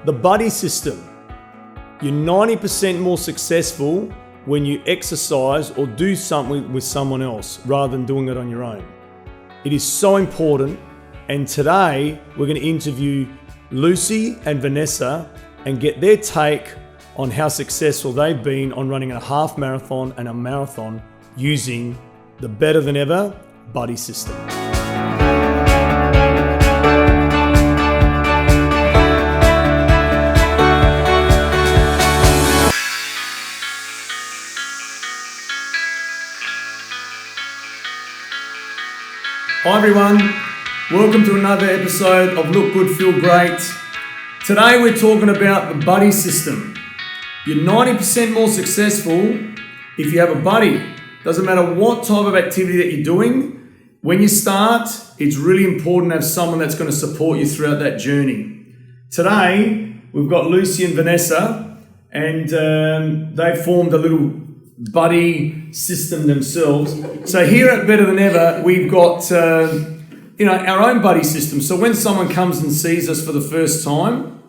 The buddy system. You're 90% more successful when you exercise or do something with someone else rather than doing it on your own. It is so important. And today we're going to interview Lucy and Vanessa and get their take on how successful they've been on running a half marathon and a marathon using the Better Than Ever buddy system. Hi everyone, welcome to another episode of Look Good, Feel Great. Today we're talking about the buddy system. You're 90% more successful if you have a buddy. Doesn't matter what type of activity that you're doing. When you start, it's really important to have someone that's going to support you throughout that journey. Today, we've got Lucy and Vanessa, and they've formed a little buddy system themselves. So here at Better Than Ever, we've got our own buddy system. So when someone comes and sees us for the first time,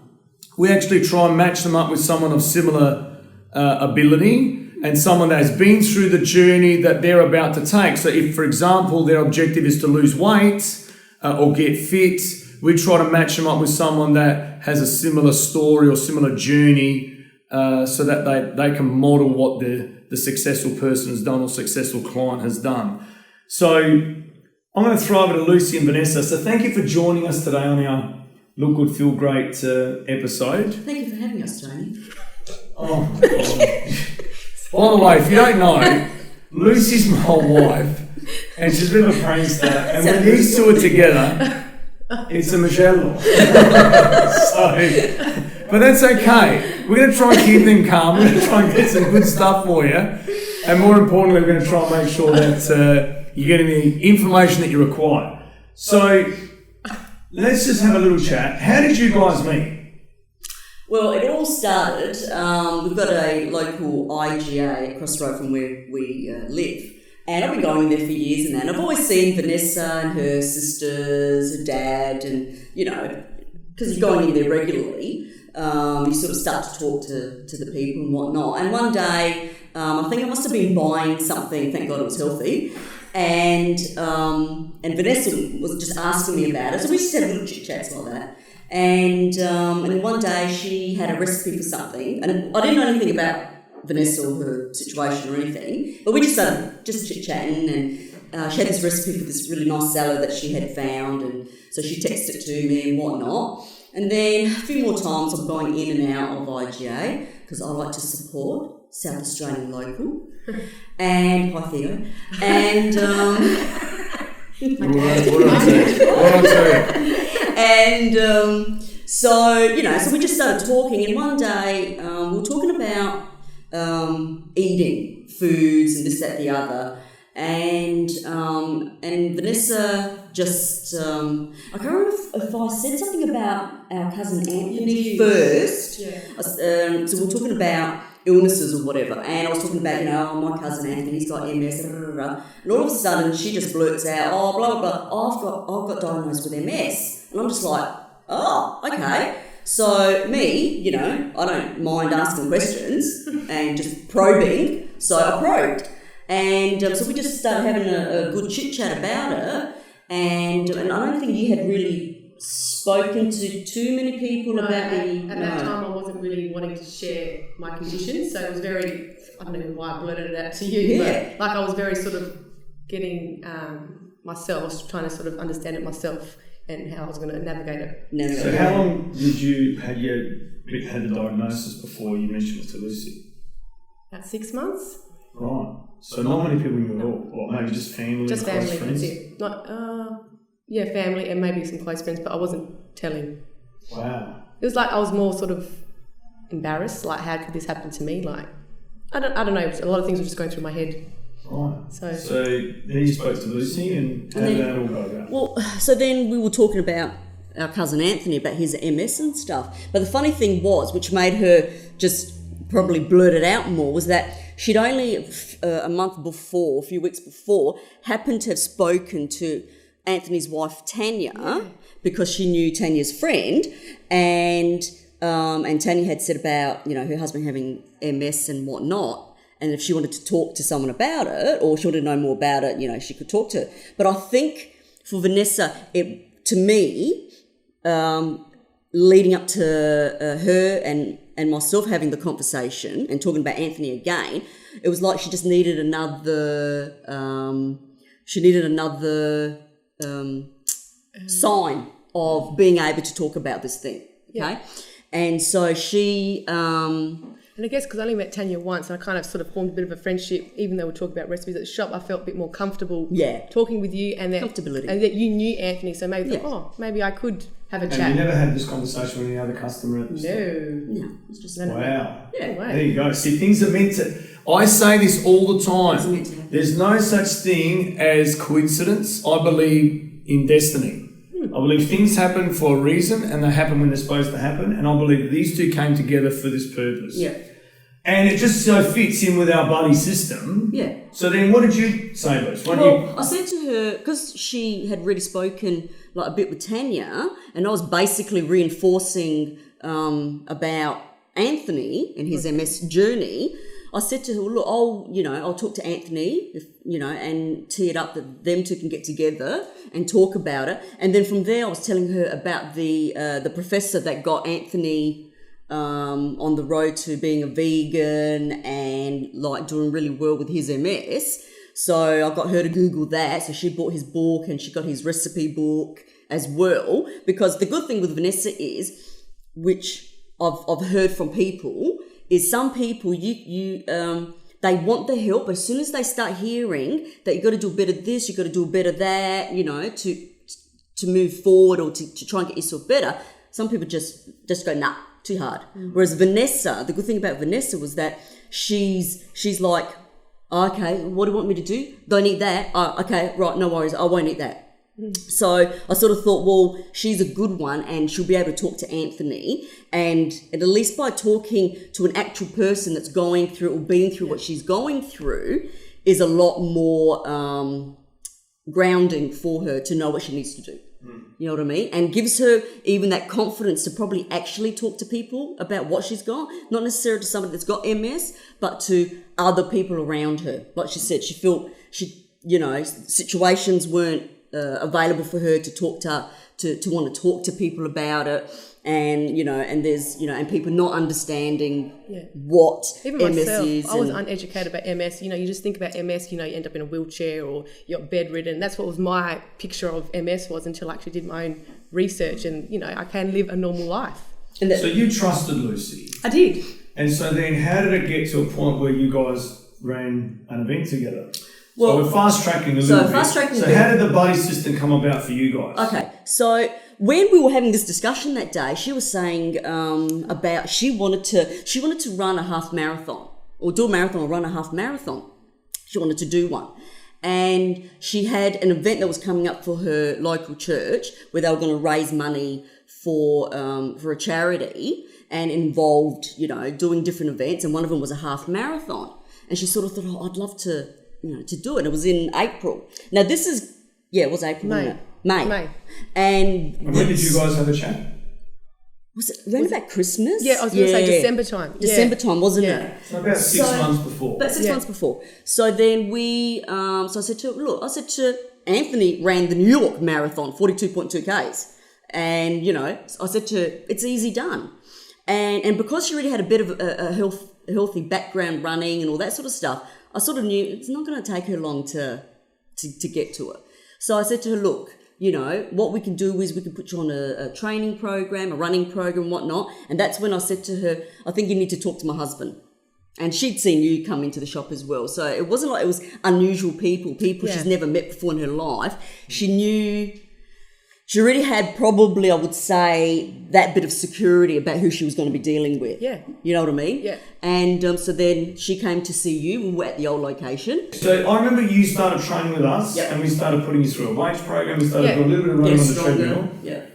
we actually try and match them up with someone of similar ability and someone that has been through the journey that they're about to take. So if, for example, their objective is to lose weight or get fit, we try to match them up with someone that has a similar story or similar journey so that they can model what the successful person has done or successful client has done. So I'm going to throw over to Lucy and Vanessa. So thank you for joining us today on our Look Good, Feel Great episode. Thank you for having us, Tony. Oh, my God. By the way, if you don't know, Lucy's my wife and she's a bit of a prankster, and when these two are together, it's a Michelle. But that's okay. We're going to try and keep them calm. We're going to try and get some good stuff for you. And more importantly, we're going to try and make sure that you're getting the information that you require. So let's just have a little chat. How did you guys meet? Well, it all started, we've got a local IGA across the road from where we live. And I've been going there for years and that. And I've always seen Vanessa and her sisters, her dad, and, because you're going in there regularly, you sort of start to talk to the people and whatnot. And one day, I think I must have been buying something, thank God it was healthy, and Vanessa was just asking me about it. So we just had little chit-chats like that. And then one day she had a recipe for something, and I didn't know anything about Vanessa or her situation or anything, but we just started just chit-chatting, and she had this recipe for this really nice salad that she had found, and so she texted it to me and whatnot. And then a few more times I'm going in and out of IGA because I like to support South Australian local and hi Theo. And so we just started talking, and one day we were talking about eating foods and this, that, the other, and Vanessa just I can't remember if I said something about our cousin Anthony first. Yeah. So we were talking about illnesses or whatever, and I was talking about my cousin Anthony, he's got MS, and all of a sudden she just blurts out, oh blah blah blah, I've got diagnosed with MS, and I'm just like, oh okay. So me, I don't mind asking questions and just probing, so I probed. And so we just started having a good chit-chat about it, and I don't think you had really spoken to too many people about the... At that time I wasn't really wanting to share my condition, so it was very... I don't know why I blurted it out to you, but I was very sort of getting myself, I was trying to sort of understand it myself and how I was going to navigate it. So how long had you had the diagnosis before you mentioned it to Lucy? About 6 months. Right. So not many people knew at all, or maybe just family, just close family, friends? that's it. Not, family and maybe some close friends, but I wasn't telling. Wow. It was like I was more sort of embarrassed, like how could this happen to me? Like, I don't know, a lot of things were just going through my head. Right. So then you spoke to Lucy, and how did that all go about? Well, so then we were talking about our cousin Anthony, about his MS and stuff. But the funny thing was, which made her just probably blurt it out more, was that she'd only a few weeks before, happened to have spoken to Anthony's wife Tanya, because she knew Tanya's friend, and and Tanya had said about, her husband having MS and whatnot, and if she wanted to talk to someone about it or she wanted to know more about it, she could talk to her. But I think for Vanessa, to me, leading up to her and myself having the conversation and talking about Anthony again, it was like she just needed another sign of being able to talk about this thing. Okay, and so she. And I guess because I only met Tanya once, and I kind of sort of formed a bit of a friendship. Even though we talked about recipes at the shop, I felt a bit more comfortable talking with you, and that comfortability, and that you knew Anthony. So maybe maybe I could have a chat. And you never had this conversation with any other customer at the store? No, it's just wow. Yeah, wow. There you go. See, things are meant to. I say this all the time. There's no such thing as coincidence. I believe in destiny. I believe things happen for a reason, and they happen when they're supposed to happen. And I believe these two came together for this purpose. Yeah. And it just so fits in with our buddy system. Yeah. So then what did you say, Luce? I said to her, because she had really spoken like a bit with Tanya, and I was basically reinforcing about Anthony and his MS journey. I said to her, look, I'll talk to Anthony, and tee it up that them two can get together and talk about it. And then from there, I was telling her about the professor that got Anthony on the road to being a vegan and like doing really well with his MS. So I got her to Google that. So she bought his book and she got his recipe book as well. Because the good thing with Vanessa is, which I've heard from people, is some people they want the help, but as soon as they start hearing that you got to do a bit of this, you got to do a bit of that, to move forward or to try and get yourself better, some people just go, nah, too hard. Whereas Vanessa, the good thing about Vanessa was that she's like, okay, what do you want me to do? Don't eat that. Okay, right, no worries, I won't eat that. So I sort of thought, well, she's a good one and she'll be able to talk to Anthony, and at least by talking to an actual person that's going through or been through what she's going through is a lot more grounding for her to know what she needs to do. You know what I mean? And gives her even that confidence to probably actually talk to people about what she's got, not necessarily to somebody that's got MS, but to other people around her. Like she said, she felt situations weren't available for her to talk to want to talk to people about it, and and there's and people not understanding what even MS myself, is. I was uneducated about MS. You just think about MS, you end up in a wheelchair or you're bedridden. That's what was my picture of MS was until I actually did my own research, and I can live a normal life. So you trusted Lucy. I did. And so then how did it get to a point where you guys ran an event together? Well, so we're fast-tracking a little bit. So how did the buddy system come about for you guys? Okay, so when we were having this discussion that day, she was saying about she wanted to run a half marathon or do a marathon or run a half marathon. She wanted to do one. And she had an event that was coming up for her local church where they were going to raise money for a charity, and involved, doing different events, and one of them was a half marathon. And she sort of thought, I'd love to do it. It was in April. Now this is, it was April. May. And when did you guys have a chat? Was it around about Christmas? Yeah, I was going to say December time. December time, wasn't it? So about 6 months before. About 6 months before. So then we, so I said to Anthony ran the New York Marathon, 42.2 Ks. And, I said to her, it's easy done. And because she already had a bit of a healthy background running and all that sort of stuff, I sort of knew it's not going to take her long to get to it. So I said to her, look, what we can do is we can put you on a training program, a running program, whatnot. And that's when I said to her, I think you need to talk to my husband. And she'd seen you come into the shop as well. So it wasn't like it was unusual people she's never met before in her life. She already had probably, I would say, that bit of security about who she was going to be dealing with. Yeah. You know what I mean? Yeah. And so then she came to see you. We were at the old location. So I remember you started training with us, and we started putting you through a weights program. We started doing a little bit of running on the treadmill. Yeah.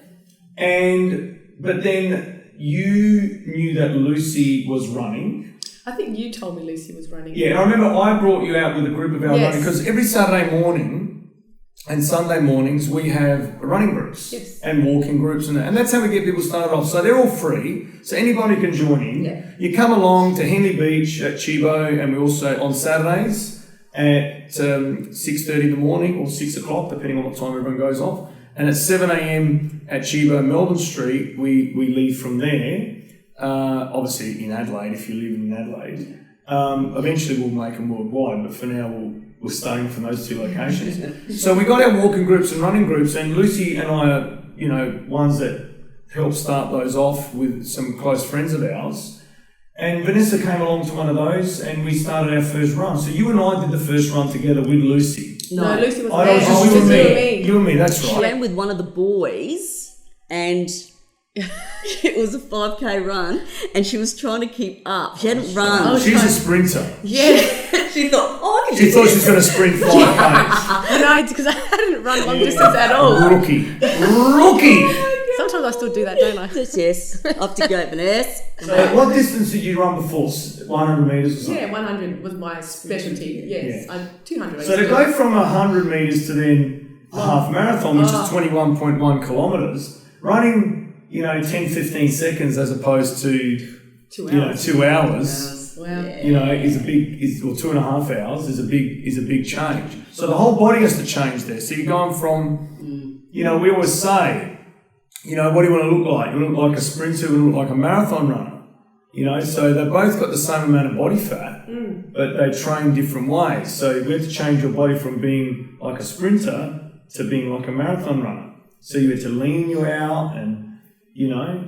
But then you knew that Lucy was running. I think you told me Lucy was running. Yeah, I remember I brought you out with a group of our running, because every Saturday morning and Sunday mornings we have running groups and walking groups, and that's how we get people started off. So they're all free, so anybody can join in. Yeah. You come along to Henley Beach at Chibo, and we also on Saturdays at 6:30 in the morning or 6 o'clock, depending on what time everyone goes off. And at 7 a.m. at Chibo, Melbourne Street, we leave from there. Obviously in Adelaide, if you live in Adelaide. Eventually we'll make them worldwide, but for now we're starting from those two locations. So we got our walking groups and running groups, and Lucy and I are, ones that helped start those off with some close friends of ours. And Vanessa came along to one of those, and we started our first run. So you and I did the first run together with Lucy. No, Lucy was Oh, there. it was just you and me. You and me, that's She right. ran with one of the boys, and it was a 5K run, and she was trying to keep up. She hadn't run. She's a sprinter. Yeah. She thought, I can She do thought this. she was going to sprint 5Ks. No, because I hadn't run long distance at all. Rookie. Sometimes I still do that, don't I? Yes, up to go, Vanessa. So what distance did you run before? 100 metres or something? Yeah, 100 was my specialty. Yes, Yeah. 200. So to go from 100 metres to then a half marathon, which is 21.1 kilometres, running, 10, 15 seconds as opposed to 2 hours. 2 hours, Wow. is a big, or 2.5 hours is a big change. So the whole body has to change there. So you're going from, we always say, what do you want to look like? You want to look like a sprinter, you want to look like a marathon runner. So they both got the same amount of body fat, but they train different ways. So we had to change your body from being like a sprinter to being like a marathon runner. So you had to lean you out and,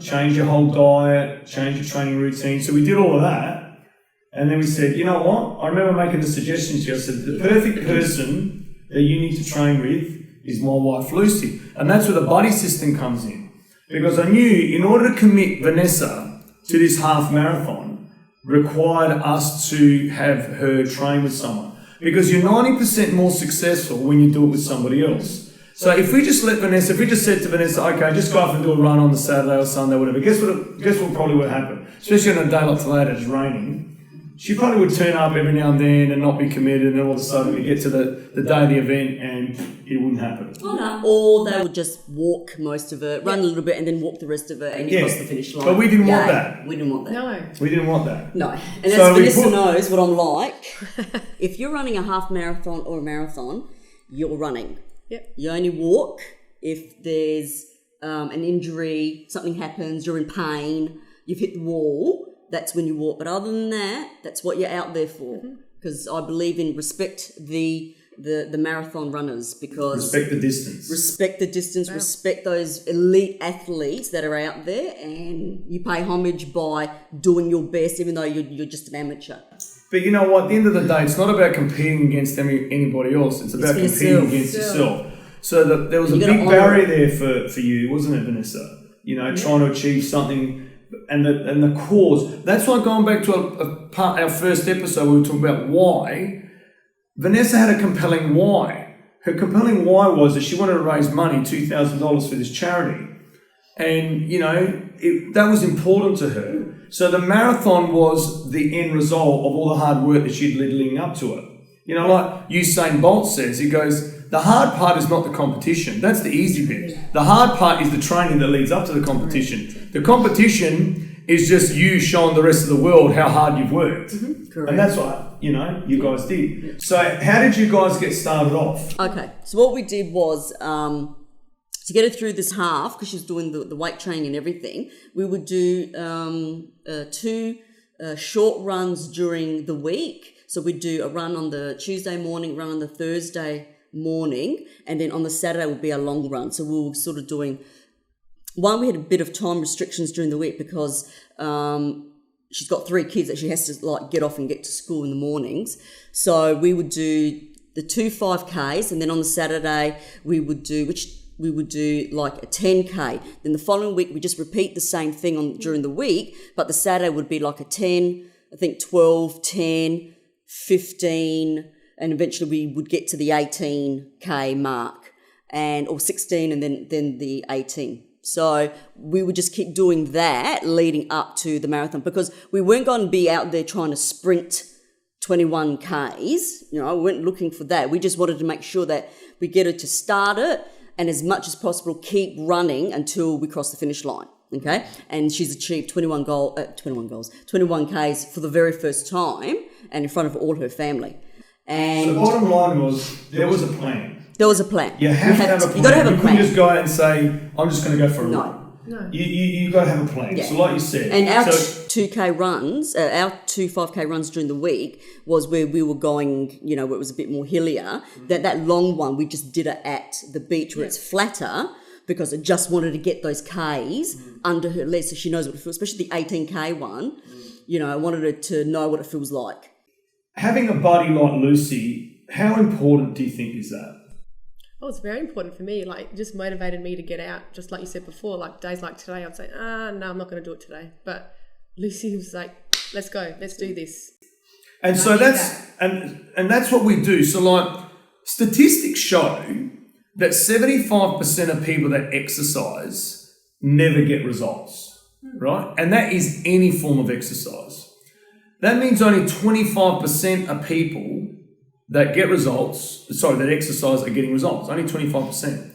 change your whole diet, change your training routine. So we did all of that. And then we said, you know what? I remember making the suggestion to you. I said, the perfect person that you need to train with is my wife, Lucy. And that's where the buddy system comes in. Because I knew in order to commit Vanessa to this half marathon required us to have her train with someone. Because you're 90% more successful when you do it with somebody else. So if we just said to Vanessa, okay, just go off and do a run on the Saturday or Sunday, whatever, guess what probably would happen? Especially on a day like today that it's raining. She probably would turn up every now and then and not be committed, and all of a sudden we get to the day of the event and it wouldn't happen. Oh, no. Or they would just walk most of it, run a little bit, and then walk the rest of it, and you cross the finish line. But we didn't want that. We didn't want that. No. We didn't want that. No. And as Vanessa knows what I'm like, if you're running a half marathon or a marathon, you're running. Yep. You only walk if there's an injury, something happens, you're in pain, you've hit the wall, that's when you walk. But other than that, that's what you're out there for. Because I believe in respect the marathon runners, because respect the distance. Respect those elite athletes that are out there, and you pay homage by doing your best even though you're just an amateur. But you know what, at the end of the day, it's not about competing against anybody else, it's about competing against yourself. So there was a big barrier there for you, wasn't it, Vanessa? Trying to achieve something and the cause. That's why going back to our first episode, we were talking about why. Vanessa had a compelling why. Her compelling why was that she wanted to raise money, $2,000 for this charity. And, that was important to her. So the marathon was the end result of all the hard work that she'd led leading up to it. Like Usain Bolt says, he goes, the hard part is not the competition. That's the easy bit. The hard part is the training that leads up to the competition. The competition is just you showing the rest of the world how hard you've worked. Correct. And that's what, you guys did. So how did you guys get started off? Okay, so what we did was, to get her through this half, because she was doing the weight training and everything, we would do 2 short runs during the week. So we'd do a run on the Tuesday morning, run on the Thursday morning, and then on the Saturday would be a long run. So we were sort of doing... One, we had a bit of time restrictions during the week because she's got 3 kids that she has to get off and get to school in the mornings. So we would do the 2 5Ks, and then on the Saturday we would do like a 10K. Then the following week we just repeat the same thing during the week, but the Saturday would be like a 10, I think 12, 10, 15, and eventually we would get to the 18K mark, or 16, and then the 18. So we would just keep doing that leading up to the marathon, because we weren't going to be out there trying to sprint 21Ks. We weren't looking for that. We just wanted to make sure that We get her to start it, and as much as possible, keep running until we cross the finish line. Okay, and she's achieved 21 Ks for the very first time, and in front of all her family. And so the bottom line was there was a plan. There was a plan. You have to have a plan. You got to have a plan. You couldn't just go out and say, "I'm just going to go for a run." No. You got to have a plan. Yeah. So like you said, and our 2K runs, our 2 5K runs during the week was where we were going, where it was a bit more hillier. That long one we just did it at the beach where it's flatter, because I just wanted to get those Ks under her legs so she knows what it feels, especially the 18K one. I wanted her to know what it feels like. Having a buddy like Lucy, how important do you think is that? Oh, it's very important for me. Like, it just motivated me to get out. Just like you said before, like days like today, I'd say, no, I'm not going to do it today. But Lucy was like, let's go, let's do this. And so and that's what we do. So like statistics show that 75% of people that exercise never get results, right? And that is any form of exercise. That means only 25% of people that get results, that exercise are getting results, only 25%.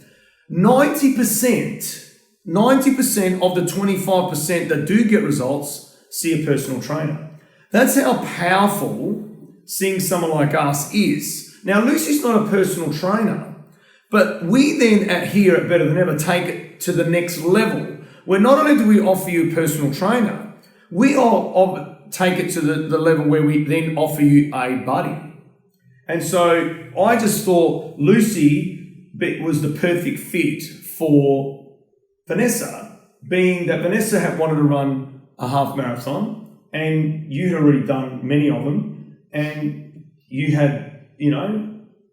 90% of the 25% that do get results see a personal trainer. That's how powerful seeing someone like us is. Now, Lucy's not a personal trainer, but we then here at Better Than Ever take it to the next level, where not only do we offer you a personal trainer, we take it to the level where we then offer you a buddy. And so I just thought Lucy was the perfect fit for Vanessa, being that Vanessa had wanted to run a half marathon and you'd already done many of them, and you had,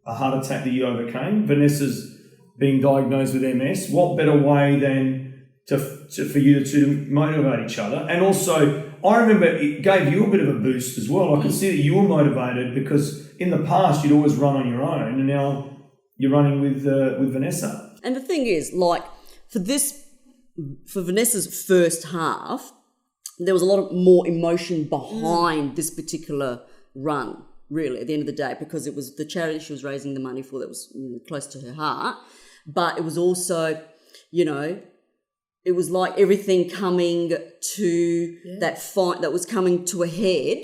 a heart attack that you overcame. Vanessa's being diagnosed with MS. What better way than for you two to motivate each other? And also, I remember it gave you a bit of a boost as well. I could see that you were motivated because in the past you'd always run on your own, and now you're running with Vanessa. And the thing is, like for Vanessa's first half, there was a lot more emotion behind this particular run, really, at the end of the day, because it was the charity she was raising the money for that was close to her heart. But it was also, it was like everything coming to that fight that was coming to a head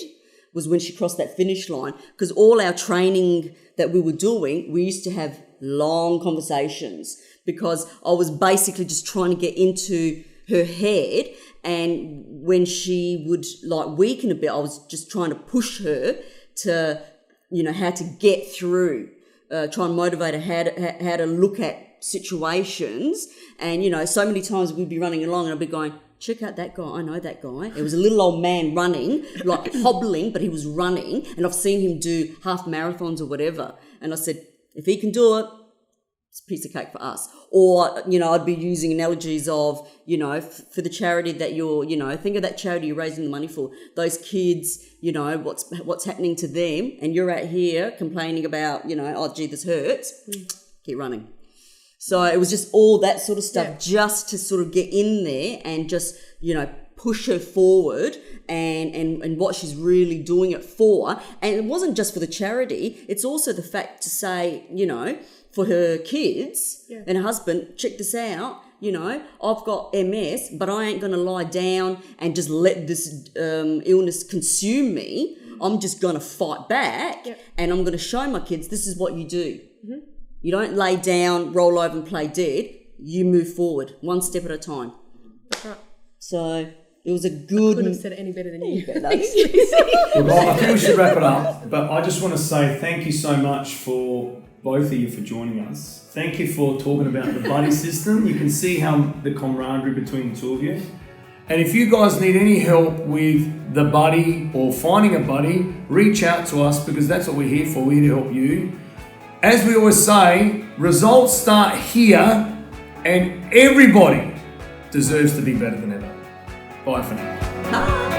was when she crossed that finish line. Because all our training that we were doing, we used to have long conversations because I was basically just trying to get into her head. And when she would weaken a bit, I was just trying to push her to, how to get through, try and motivate her how to look at situations. And, so many times we'd be running along and I'd be going, check out that guy, I know that guy. It was a little old man running, hobbling, but he was running. And I've seen him do half marathons or whatever. And I said, if he can do it, it's a piece of cake for us. Or, I'd be using analogies of, for the charity that you're, think of that charity you're raising the money for. Those kids, what's happening to them, and you're out here complaining about, oh, gee, this hurts. Keep running. So it was just all that sort of stuff just to sort of get in there and just, push her forward and what she's really doing it for. And it wasn't just for the charity. It's also the fact to say, for her kids and her husband, check this out, I've got MS, but I ain't going to lie down and just let this illness consume me. I'm just going to fight back and I'm going to show my kids this is what you do. Mm-hmm. You don't lay down, roll over and play dead. You move forward, one step at a time. That's right. So it was a good... I couldn't have said it any better than you. Well, I think we should wrap it up, but I just want to say thank you so much for both of you for joining us. Thank you for talking about the buddy system. You can see how the camaraderie between the two of you. And if you guys need any help with the buddy or finding a buddy, reach out to us because that's what we're here for. We're here to help you. As we always say, results start here and everybody deserves to be better than ever. Bye for now. Bye.